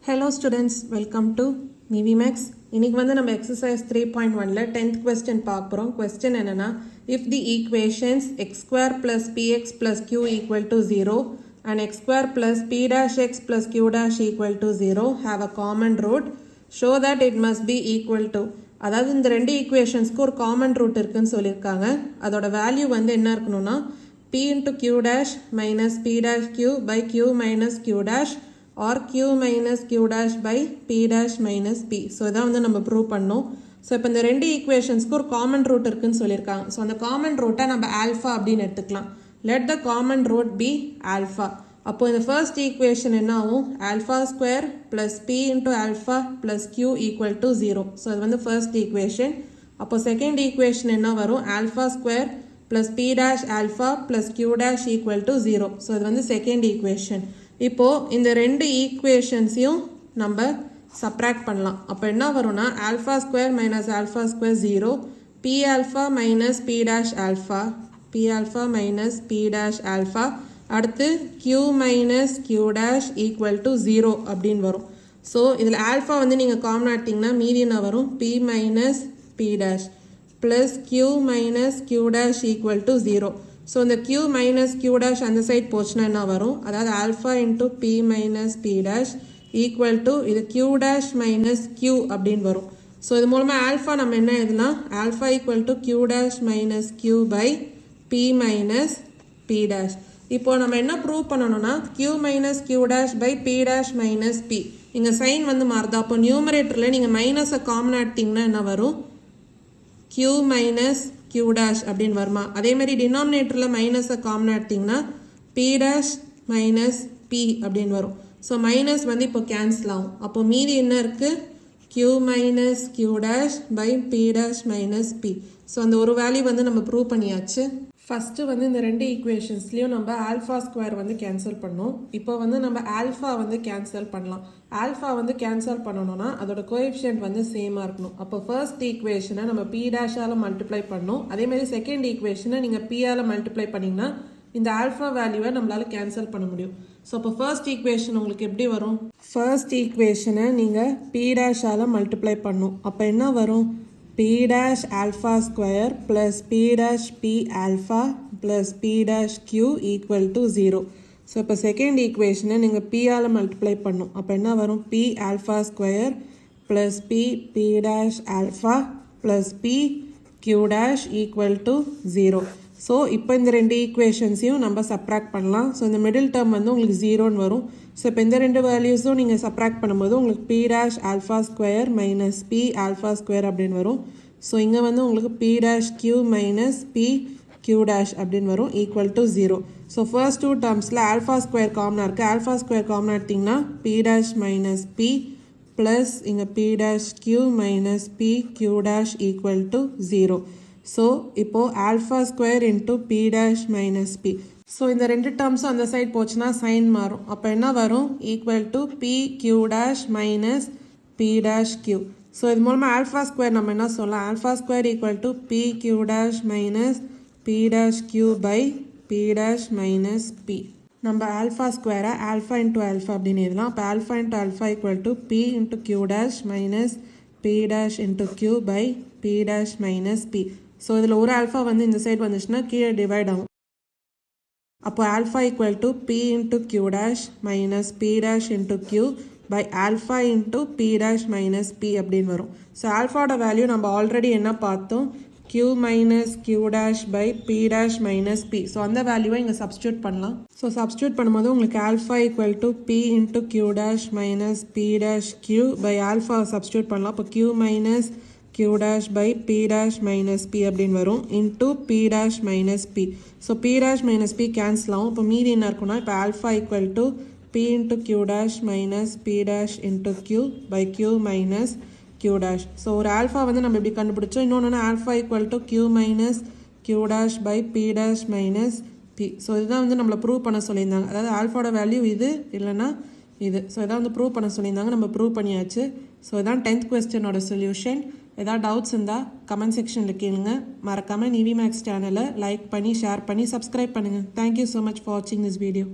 Hello students, welcome to Nivimax. இன்னைக்கு வந்து நம்ம exercise 3.1ல 10th question பார்க்க போறோம். question என்னன்னா, if the equations x square plus px plus q equal to 0 and x square plus p dash x plus q dash equal to 0 have a common root, show that it must be equal to. அதாவது இந்த ரெண்டு ஈக்குவேஷன்ஸ்க்கு ஒரு common root இருக்குன்னு சொல்லியிருக்காங்க. அதோட value வந்து என்ன இருக்கணும்னா p into q dash minus p dash q by q minus q dash or q minus q dash by p dash minus p. So இதான் வந்து நம்ம ப்ரூவ் பண்ணோம். ஸோ இப்போ இந்த ரெண்டு ஈக்குவேஷன்ஸ்க்கு ஒரு காமன் ரூட் இருக்குன்னு சொல்லியிருக்காங்க. ஸோ அந்த காமன் ரூட்டை நம்ம ஆல்ஃபா அப்படின்னு எடுத்துக்கலாம். Let the common root be alpha. அப்போ இந்த ஃபர்ஸ்ட் ஈக்குவேஷன் என்ன ஆகும்? Alpha square plus p into alpha plus q equal to 0. So அது வந்து ஃபர்ஸ்ட் ஈக்குவேஷன். அப்போ செகண்ட் ஈக்குவேஷன் என்ன வரும்? Alpha square plus p dash alpha plus q dash equal to 0. So அது வந்து செகண்ட் ஈக்குவேஷன். இப்போது இந்த ரெண்டு ஈக்குவேஷன்ஸையும் நம்ம சப்ராக்ட் பண்ணலாம். அப்போ என்ன வரும்னா alpha square minus alpha square 0, p alpha minus p dash alpha, p alpha minus p dash alpha, அடுத்து q minus q dash equal to 0 அப்படின்னு வரும். ஸோ இதில் ஆல்ஃபா வந்து நீங்கள் காமன் ஆட்டிங்கன்னா மீதி என்ன வரும்? p minus p dash plus q minus q dash equal to 0. So இந்த q மைனஸ் q டேஷ் அந்த சைட் போச்சுன்னா என்ன வரும்? அதாவது alpha into p minus p dash equal to இது q டேஷ் மைனஸ் q அப்படின்னு வரும். ஸோ இது மூலமாக ஆல்ஃபா நம்ம என்ன எழுதலாம்? Alpha equal to q dash minus q by p minus p dash. இப்போ நம்ம என்ன ப்ரூவ் பண்ணணும்னா q minus q dash by p dash minus p. இங்கே சைன் வந்து மாறுதா? அப்போ நியூமரேட்டரில் நீங்கள் மைனஸை காமன் ஆட்டிங்கன்னா என்ன வரும்? q மைனஸ் q டேஷ் அப்படின்னு வருமா? அதே மாதிரி டினாமினேட்டரில் மைனஸை காமன் ஆட்டிங்கன்னா p டேஷ் மைனஸ் p அப்படின்னு வரும். ஸோ மைனஸ் வந்து இப்போ கேன்சல் ஆகும். அப்போ மீதி என்ன இருக்குது? q minus q dash by p dash minus p. So அந்த ஒரு வேல்யூ வந்து நம்ம ப்ரூவ் பண்ணியாச்சு. ஃபஸ்ட்டு வந்து இந்த ரெண்டு ஈக்குவேஷன்ஸ்லேயும் நம்ம ஆல்ஃபா ஸ்கொயர் வந்து கேன்சல் பண்ணோம். இப்போ வந்து நம்ம ஆல்ஃபா வந்து கேன்சல் பண்ணலாம். ஆல்ஃபா வந்து கேன்சல் பண்ணணும்னா அதோட கோஎஃபிஷியன்ட் வந்து சேமாக இருக்கணும். அப்போ ஃபர்ஸ்ட் ஈக்குவேஷனை நம்ம பி டேஷால் மல்டிப்ளை பண்ணணும். அதேமாதிரி செகண்ட் ஈக்குவேஷனை நீங்கள் பியால் மல்டிப்ளை பண்ணிங்கன்னா இந்த ஆல்ஃபா வேல்யூவை நம்மளால் கேன்சல் பண்ண முடியும். ஸோ அப்போ ஃபர்ஸ்ட் ஈக்குவேஷன் உங்களுக்கு எப்படி வரும்? ஃபர்ஸ்ட் ஈக்குவேஷனை நீங்கள் பி டேஷால் மல்டிப்ளை பண்ணணும். அப்போ என்ன வரும்? p dash alpha square plus p dash p alpha plus p dash q equal to 0. So இப்போ செகண்ட் ஈக்குவேஷனை நீங்கள் p ஆல் மல்டிப்ளை பண்ணும். அப்போ என்ன வரும்? p alpha square plus p dash alpha plus p q dash equal to 0. So இப்போ இந்த ரெண்டு ஈக்குவேஷன்ஸையும் நம்ம சப்ராக்ட் பண்ணலாம். ஸோ இந்த மிடில் டேர்ம் வந்து உங்களுக்கு 0ன்னு வரும். ஸோ இப்போ இந்த ரெண்டு வேல்யூஸும் நீங்கள் சப்ராக்ட் பண்ணும்போது உங்களுக்கு p dash alpha square minus p alpha square அப்படின்னு வரும். ஸோ இங்கே வந்து உங்களுக்கு p dash q minus p q dash அப்படின்னு வரும் equal to 0. So first two டேர்ம்ஸில் ஆல்ஃபா ஸ்கொயர் காமனாக இருக்குது. ஆல்ஃபா ஸ்கொயர் காமனாக எடுத்திங்கன்னா p dash minus p plus இங்கே p dash q minus p q dash equal to 0. So இப்போது alpha square into p dash minus p. So இந்த ரெண்டு டேர்ம்ஸும் அந்த சைட் போச்சுன்னா சைன் மாறும். அப்போ என்ன வரும்? Equal to p q dash minus p dash q. So இது மூலமாக ஆல்ஃபா ஸ்கொயர் நம்ம என்ன சொல்லலாம்? Alpha square equal to p q dash minus p dash q by p dash minus p. நம்ம ஆல்ஃபா ஸ்கொயரை ஆல்ஃபா இன்ட்டு ஆல்ஃபா அப்படின்னு எழுதலாம். அப்போ alpha into alpha equal to p into q dash minus p dash into q by p dash minus p. So இதில் ஒரு alpha வந்து இந்த side வந்துச்சுன்னா கீழே டிவைட் ஆகும். அப்போ alpha equal to p into q dash minus p dash into q by alpha into p dash minus p அப்படின்னு வரும். ஸோ ஆல்ஃபாவோட வேல்யூ நம்ம ஆல்ரெடி என்ன பார்த்தோம்? q minus q dash by p dash minus p. So அந்த வேல்யூவை இங்கே substitute பண்ணலாம். ஸோ சப்ஸ்டியூட் பண்ணும்போது உங்களுக்கு alpha equal to p into q dash minus p dash q by alpha substitute பண்ணலாம். அப்போ q minus q dash by p dash minus p அப்படின்னு வரும் into p dash minus p. So p dash minus p cancel ஆகும். இப்போ மீதி என்ன இருக்குன்னா இப்போ alpha equal to p into q dash minus p dash into q by q minus q dash. So ஒரு alpha வந்து நம்ம இப்படி கண்டுபிடிச்சோம். இன்னொன்று alpha equal to q minus q dash by p dash minus p. So இதுதான் வந்து நம்மளை prove பண்ண சொல்லியிருந்தாங்க. அதாவது ஆல்ஃபாவோட வேல்யூ இது இல்லைன்னா இது. ஸோ இதான் வந்து ப்ரூவ் பண்ண சொல்லியிருந்தாங்க. நம்ம ப்ரூவ் பண்ணியாச்சு. ஸோ இதான் 10th கொஸ்டினோட சொல்யூஷன். ஏதாவது டவுட்ஸ் இருந்தால் கமெண்ட் செக்ஷனில் கேளுங்க. மறக்காமல் நிவிமேக்ஸ் சேனலை லைக் பண்ணி ஷேர் பண்ணி சப்ஸ்கிரைப் பண்ணுங்கள். தேங்க்யூ ஸோ மச் ஃபார் வாட்சிங் திஸ் வீடியோ.